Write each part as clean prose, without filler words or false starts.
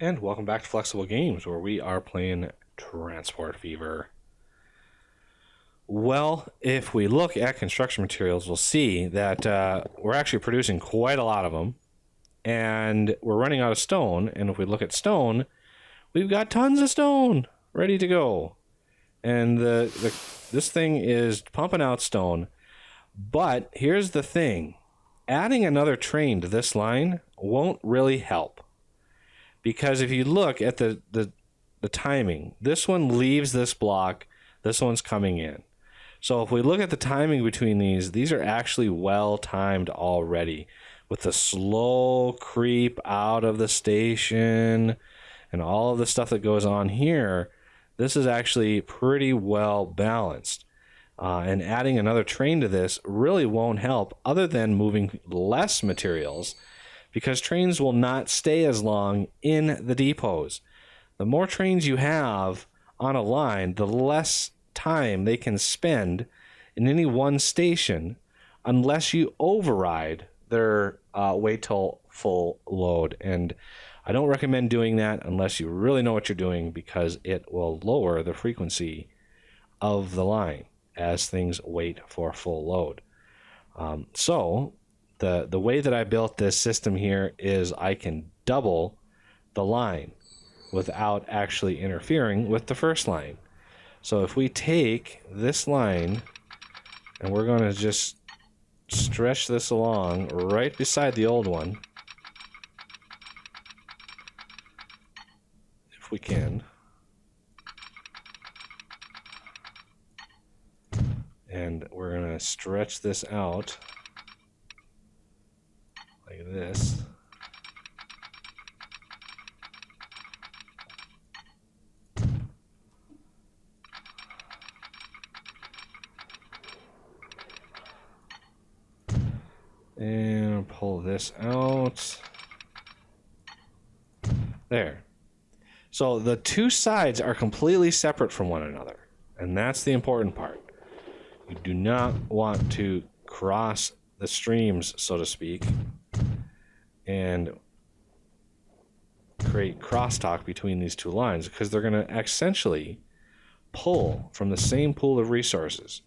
And welcome back to Flexible Games, where we are playing Transport Fever. Well, if we look at construction materials, we'll see that we're actually producing quite a lot of them, and we're running out of stone. And if we look at stone, we've got tons of stone ready to go, and this thing is pumping out stone. But here's the thing: adding another train to this line won't really help. Because if you look at the timing, this one leaves this block, this one's coming in. So if we look at the timing between these are actually well timed already. With the slow creep out of the station and all of the stuff that goes on here, this is actually pretty well balanced. And adding another train to this really won't help, other than moving less materials, because trains will not stay as long in the depots. The more trains you have on a line, the less time they can spend in any one station, unless you override their wait till full load. And I don't recommend doing that unless you really know what you're doing, because it will lower the frequency of the line as things wait for full load. So the way that I built this system here is I can double the line without actually interfering with the first line. So if we take this line and we're going to just stretch this along right beside the old one, if we can, and we're going to stretch this out like this. And pull this out. There. So the two sides are completely separate from one another, and that's the important part. You do not want to cross the streams, so to speak, and create crosstalk between these two lines, because they're going to essentially pull from the same pool of resources.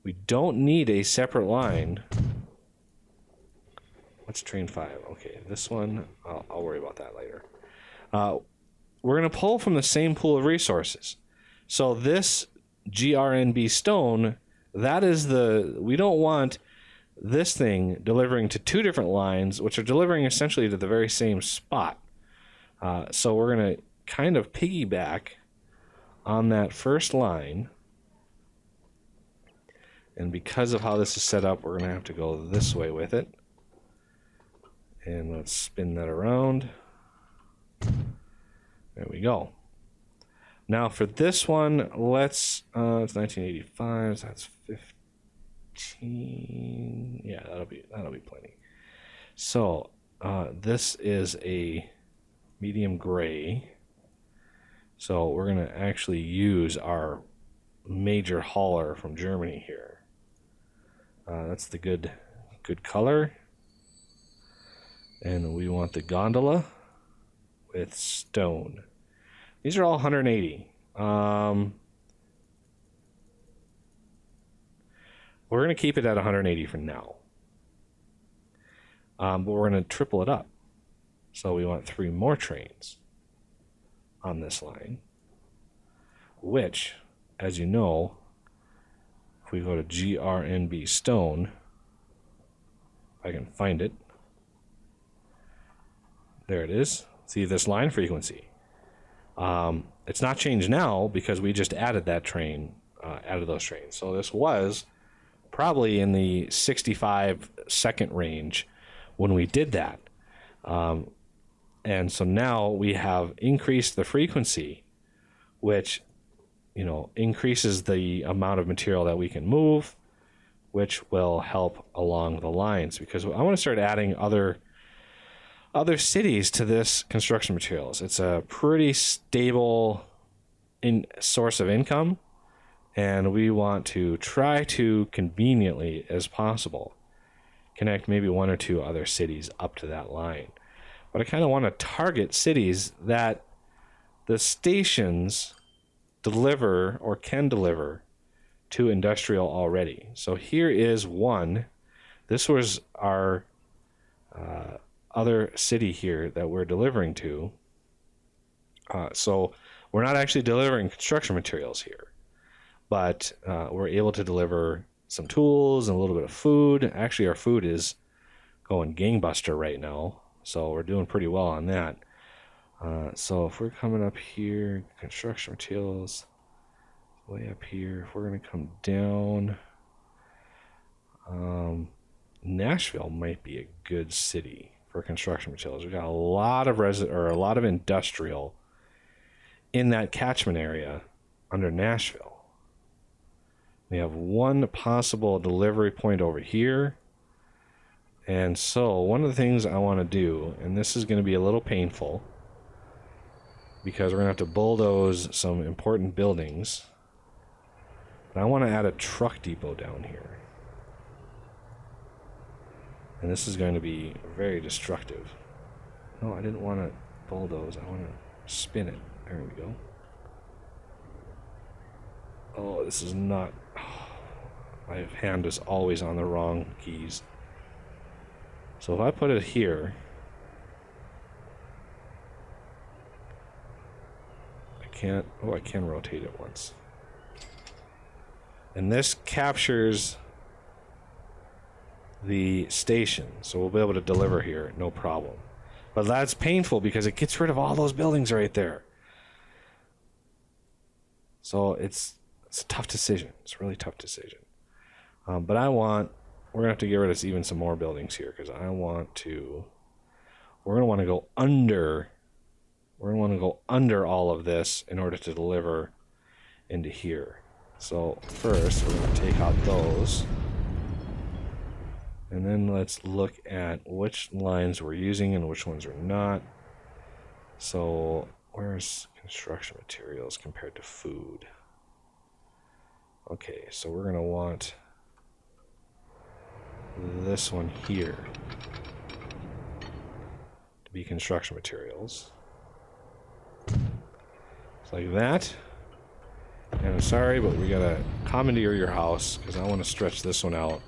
We don't need a separate line. What's train 5? Okay, this one, I'll worry about that later. We're going to pull from the same pool of resources. So this GRNB stone, that is we don't want this thing delivering to two different lines, which are delivering essentially to the very same spot. So we're going to kind of piggyback on that first line. And because of how this is set up, we're going to have to go this way with it. And let's spin that around. There we go. Now for this one, let's, it's 1985, so that's 15. Yeah, that'll be plenty. So this is a medium gray. So we're going to actually use our major hauler from Germany here. That's the good color. And we want the gondola with stone. These are all 180. We're going to keep it at 180 for now. But we're going to triple it up. So we want 3 more trains on this line, which, as you know, if we go to GRNB stone, if I can find it. There it is. See this line frequency. It's not changed now because we just added that train, added those trains. So this was probably in the 65 second range when we did that. And so now we have increased the frequency, which, increases the amount of material that we can move, which will help along the lines, because I want to start adding other cities to this construction materials. It's a pretty stable source of income, and we want to try to conveniently as possible connect maybe 1 or 2 other cities up to that line. but I kind of want to target cities that the stations deliver or can deliver to industrial already. So here is one. This was our other city here that we're delivering to. So we're not actually delivering construction materials here, but we're able to deliver some tools and a little bit of food. Actually, our food is going gangbuster right now, so we're doing pretty well on that. So if we're coming up here, construction materials, way up here, if we're going to come down, Nashville might be a good city for construction materials. We've got a lot of a lot of industrial in that catchment area under Nashville. We have one possible delivery point over here. And so one of the things I want to do, and this is going to be a little painful because we're going to have to bulldoze some important buildings, but I want to add a truck depot down here. And this is going to be very destructive. No, I didn't want to bulldoze. I want to spin it. There we go. Oh, this is not... Oh, my hand is always on the wrong keys. So if I put it here... I can't... Oh, I can rotate it once. And this captures the station, so we'll be able to deliver here, no problem. But that's painful because it gets rid of all those buildings right there. So it's a tough decision. It's a really tough decision. But we're going to have to get rid of even some more buildings here because we're going to want to go under all of this in order to deliver into here. So first we're going to take out those. And then let's look at which lines we're using and which ones we're not. So where's construction materials compared to food? Okay, so we're going to want this one here to be construction materials. It's like that. And I'm sorry, but we got to commandeer your house because I want to stretch this one out.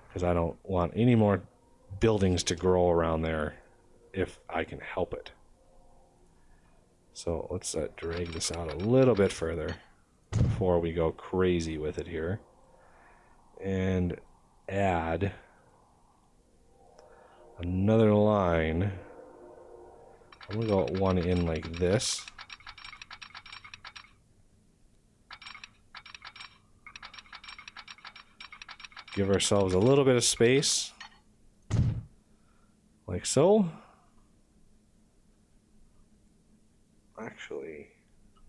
Because I don't want any more buildings to grow around there if I can help it. So let's drag this out a little bit further before we go crazy with it here. And add another line. I'm going to go one in like this. Give ourselves a little bit of space, like so. Actually,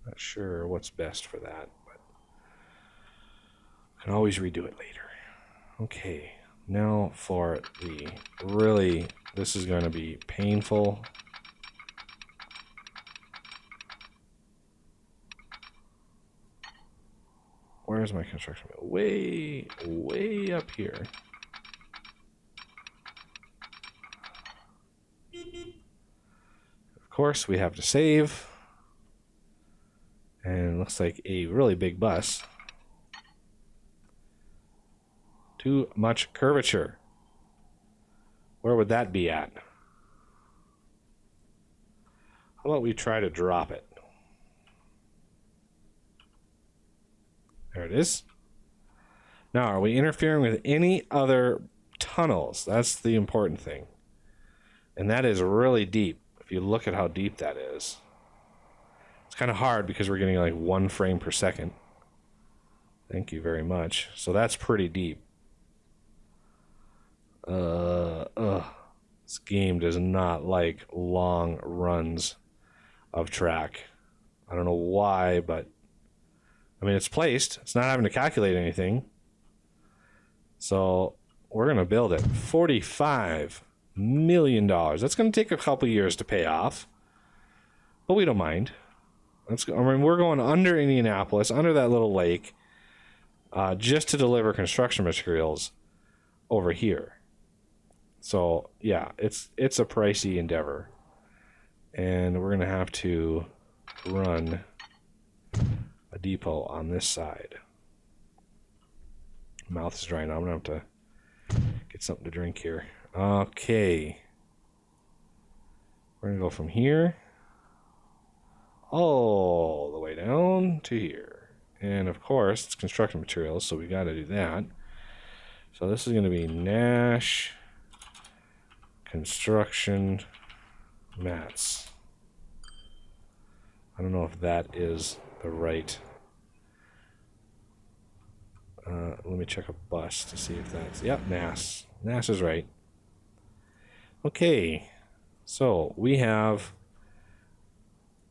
not sure what's best for that, but I can always redo it later. Okay, now for the really, this is going to be painful. Where's my construction? Way up here. Of course, we have to save. And it looks like a really big bus. Too much curvature. Where would that be at? How about we try to drop it? There it is. Now, are we interfering with any other tunnels? That's the important thing. And that is really deep. If you look at how deep that is. It's kind of hard because we're getting like 1 frame per second. Thank you very much. So that's pretty deep. This game does not like long runs of track. I don't know why, but I mean, it's placed. It's not having to calculate anything. So we're going to build it. $45 million. That's going to take a couple years to pay off. But we don't mind. We're going under Indianapolis, under that little lake, just to deliver construction materials over here. So yeah, it's a pricey endeavor, and we're gonna have to run a depot on this side. Mouth is drying. I'm gonna have to get something to drink here. Okay, we're gonna go from here all the way down to here, and of course it's construction materials, so we got to do that. So this is going to be Nash construction mats. I don't know if that is the right. Let me check a bus to see if that's... Yep, Nash. Nash is right. Okay, so we have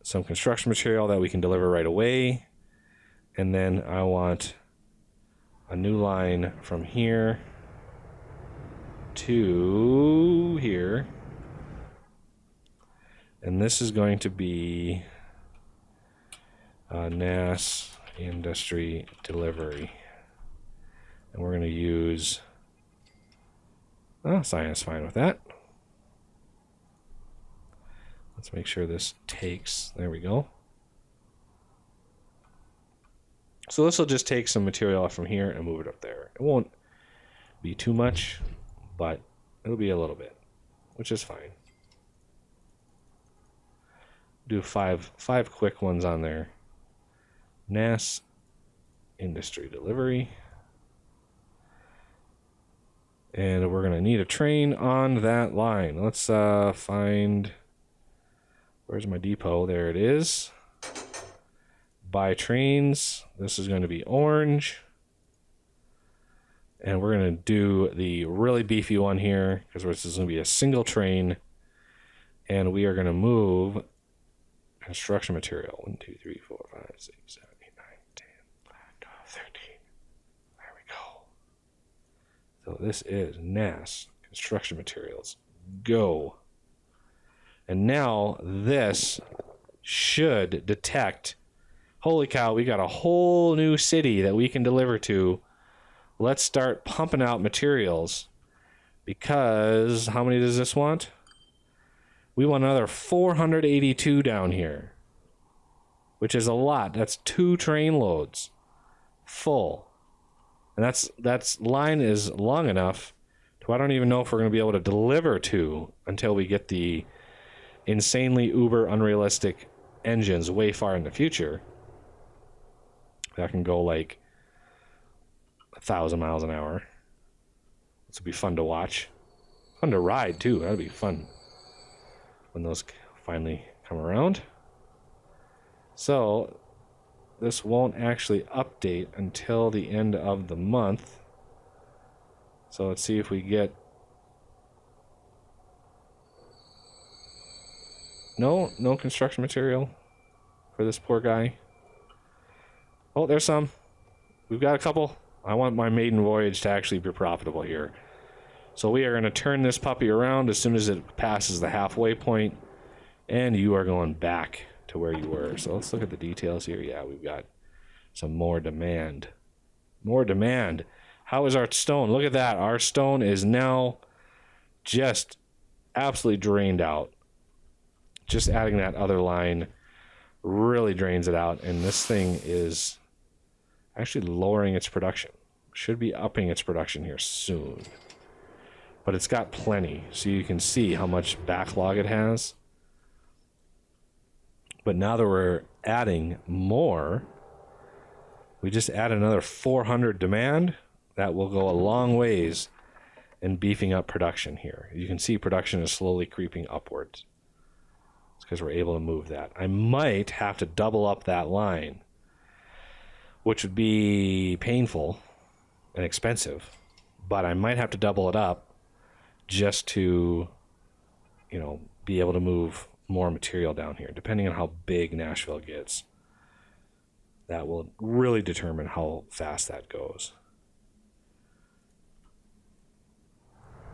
some construction material that we can deliver right away, and then I want a new line from here to here, and this is going to be NAS industry delivery, and we're going to use Cyan is fine with that. Let's make sure this takes. There we go. So this will just take some material off from here and move it up there. It won't be too much, but it'll be a little bit, which is fine. Do five quick ones on there. NAS industry delivery. And we're going to need a train on that line. Let's find... Where's my depot? There it is. Buy trains. This is going to be orange. And we're going to do the really beefy one here, because this is going to be a single train. And we are going to move construction material. 1, 2, 3, 4, 5, 6, 7, 8, 9, 10, 11, 12, 13. There we go. So this is NAS construction materials. Go. And now this should detect, holy cow, we got a whole new city that we can deliver to. Let's start pumping out materials, because how many does this want? We want another 482 down here, which is a lot. That's 2 train loads full. And that's line is long enough to, I don't even know if we're going to be able to deliver to until we get the insanely uber unrealistic engines way far in the future that can go like 1,000 miles an hour. This will be fun to watch, fun to ride too. That'll be fun when those finally come around. So this won't actually update until the end of the month. So let's see if we get... No construction material for this poor guy. Oh, there's some. We've got a couple. I want my maiden voyage to actually be profitable here. So we are going to turn this puppy around as soon as it passes the halfway point, and you are going back to where you were. So let's look at the details here. Yeah, we've got some more demand. More demand. How is our stone? Look at that. Our stone is now just absolutely drained out. Just adding that other line really drains it out, and this thing is actually lowering its production. Should be upping its production here soon. But it's got plenty, so you can see how much backlog it has. But now that we're adding more, we just add another 400 demand. That will go a long ways in beefing up production here. You can see production is slowly creeping upwards. It's because we're able to move that. I might have to double up that line, which would be painful and expensive, but I might have to double it up just to, be able to move more material down here, depending on how big Nashville gets. That will really determine how fast that goes.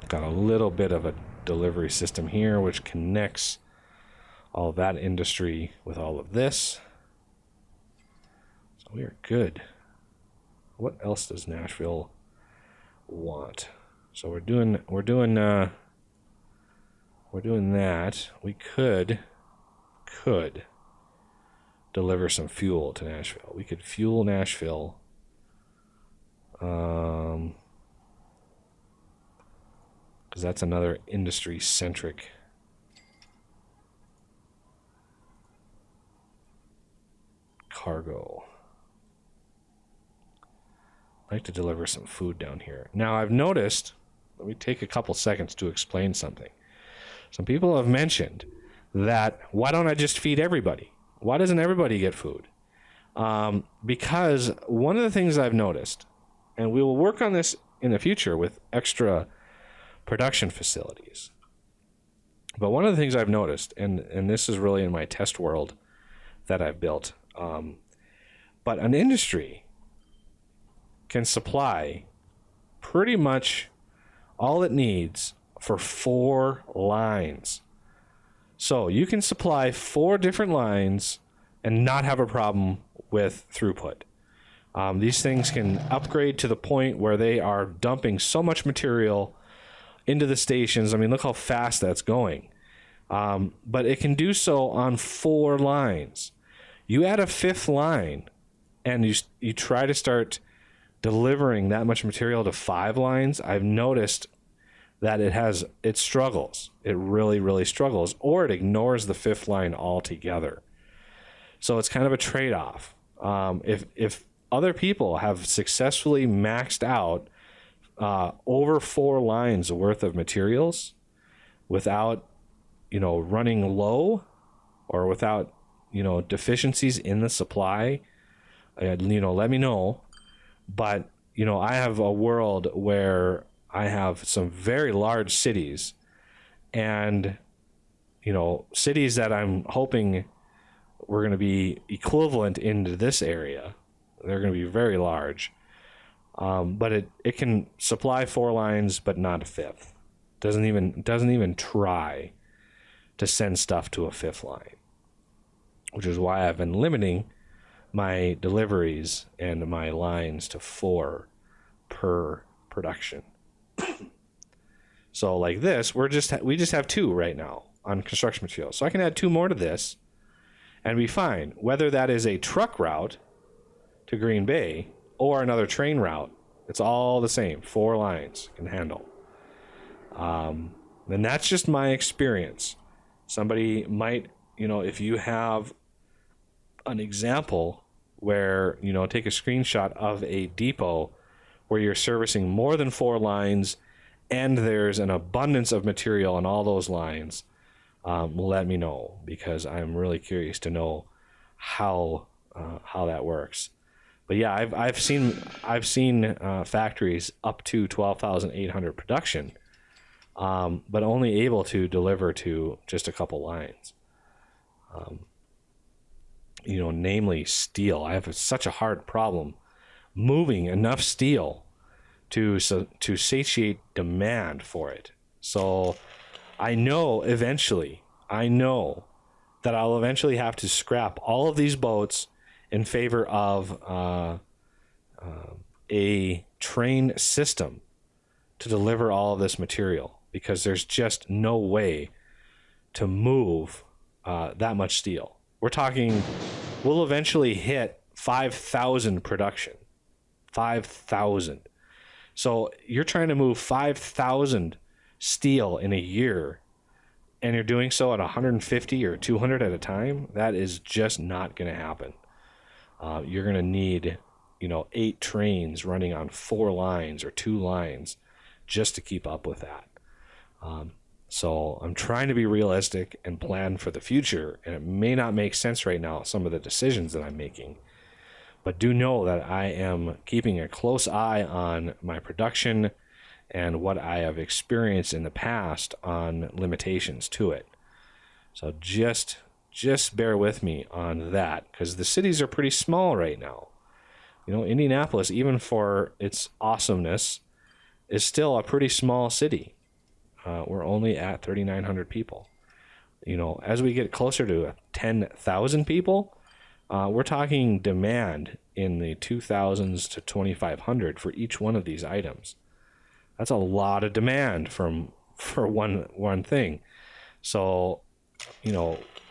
Got a little bit of a delivery system here, which connects all of that industry with all of this. So we are good. What else does Nashville want? So we're doing we're doing that. We could deliver some fuel to Nashville. We could fuel Nashville. Because that's another industry-centric cargo. I'd like to deliver some food down here. Now, I've noticed, let me take a couple seconds to explain something. Some people have mentioned that, why don't I just feed everybody? Why doesn't everybody get food? Because one of the things I've noticed, and we will work on this in the future with extra production facilities, but one of the things I've noticed, and this is really in my test world that I've built, but an industry can supply pretty much all it needs for 4 lines. So you can supply 4 different lines and not have a problem with throughput. These things can upgrade to the point where they are dumping so much material into the stations. I mean, look how fast that's going. But it can do so on 4 lines. You add a 5th line and you try to start delivering that much material to 5 lines, I've noticed that it struggles. It really, really struggles, or it ignores the 5th line altogether. So it's kind of a trade-off. If other people have successfully maxed out over 4 lines worth of materials without, running low or without, deficiencies in the supply, let me know. But, I have a world where I have some very large cities and, cities that I'm hoping we're going to be equivalent into this area. They're going to be very large. But it can supply 4 lines, but not a 5th. Doesn't even try to send stuff to a 5th line, which is why I've been limiting my deliveries and my lines to 4 per production. So like this, we just have 2 right now on construction materials. So I can add 2 more to this and be fine. Whether that is a truck route to Green Bay or another train route, it's all the same. 4 lines can handle. And that's just my experience. Somebody might, if you have an example where, take a screenshot of a depot where you're servicing more than 4 lines and there's an abundance of material on all those lines, let me know, because I'm really curious to know how that works. But yeah, I've seen factories up to 12,800 production, but only able to deliver to just a couple lines. Namely steel. I have such a hard problem moving enough steel to satiate demand for it. So I know that I'll eventually have to scrap all of these boats in favor of a train system to deliver all of this material, because there's just no way to move that much steel. We're talking, we'll eventually hit 5,000 production. 5,000. So you're trying to move 5,000 steel in a year, and you're doing so at 150 or 200 at a time. That is just not going to happen. You're going to need, 8 trains running on 4 lines or 2 lines just to keep up with that. So I'm trying to be realistic and plan for the future, and it may not make sense right now, some of the decisions that I'm making. But do know that I am keeping a close eye on my production and what I have experienced in the past on limitations to it. So just bear with me on that, because the cities are pretty small right now. Indianapolis, even for its awesomeness, is still a pretty small city. We're only at 3,900 people. As we get closer to 10,000 people, we're talking demand in the 2,000s to 2,500 for each one of these items. That's a lot of demand for one thing. So,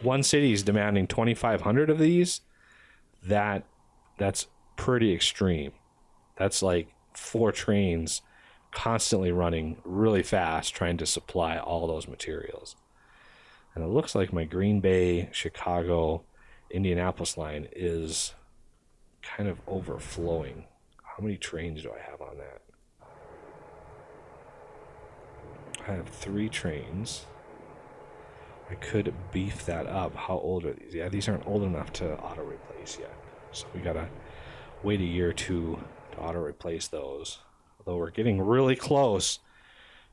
one city is demanding 2,500 of these. That's pretty extreme. That's like 4 trains constantly running really fast trying to supply all those materials. And it looks like my Green Bay, Chicago, Indianapolis line is kind of overflowing. How many trains do I have on that? I have 3 trains. I could beef that up. How old are these? Yeah, these aren't old enough to auto replace yet. So we gotta wait a year or 2 to auto replace those. Although we're getting really close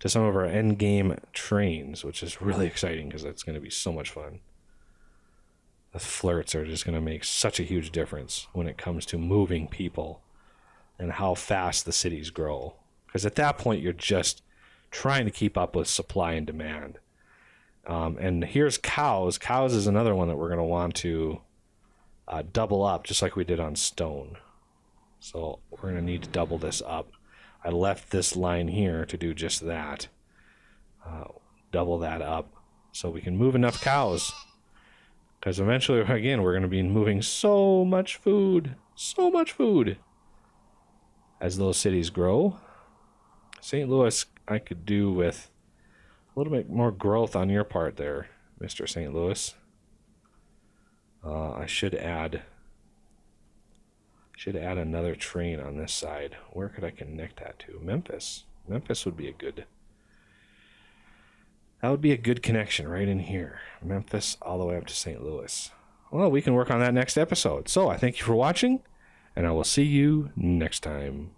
to some of our end game trains, which is really exciting because it's going to be so much fun. The flirts are just going to make such a huge difference when it comes to moving people and how fast the cities grow. Because at that point, you're just trying to keep up with supply and demand. And here's cows. Cows is another one that we're going to want to double up, just like we did on stone. So we're going to need to double this up. I left this line here to do just that. Double that up so we can move enough cows. Because eventually, again, we're going to be moving so much food as those cities grow. St. Louis, I could do with a little bit more growth on your part there, Mr. St. Louis. I should add another train on this side. Where could I connect that to? Memphis. Memphis would be a good connection right in here. Memphis all the way up to St. Louis. Well, we can work on that next episode. So I thank you for watching, and I will see you next time.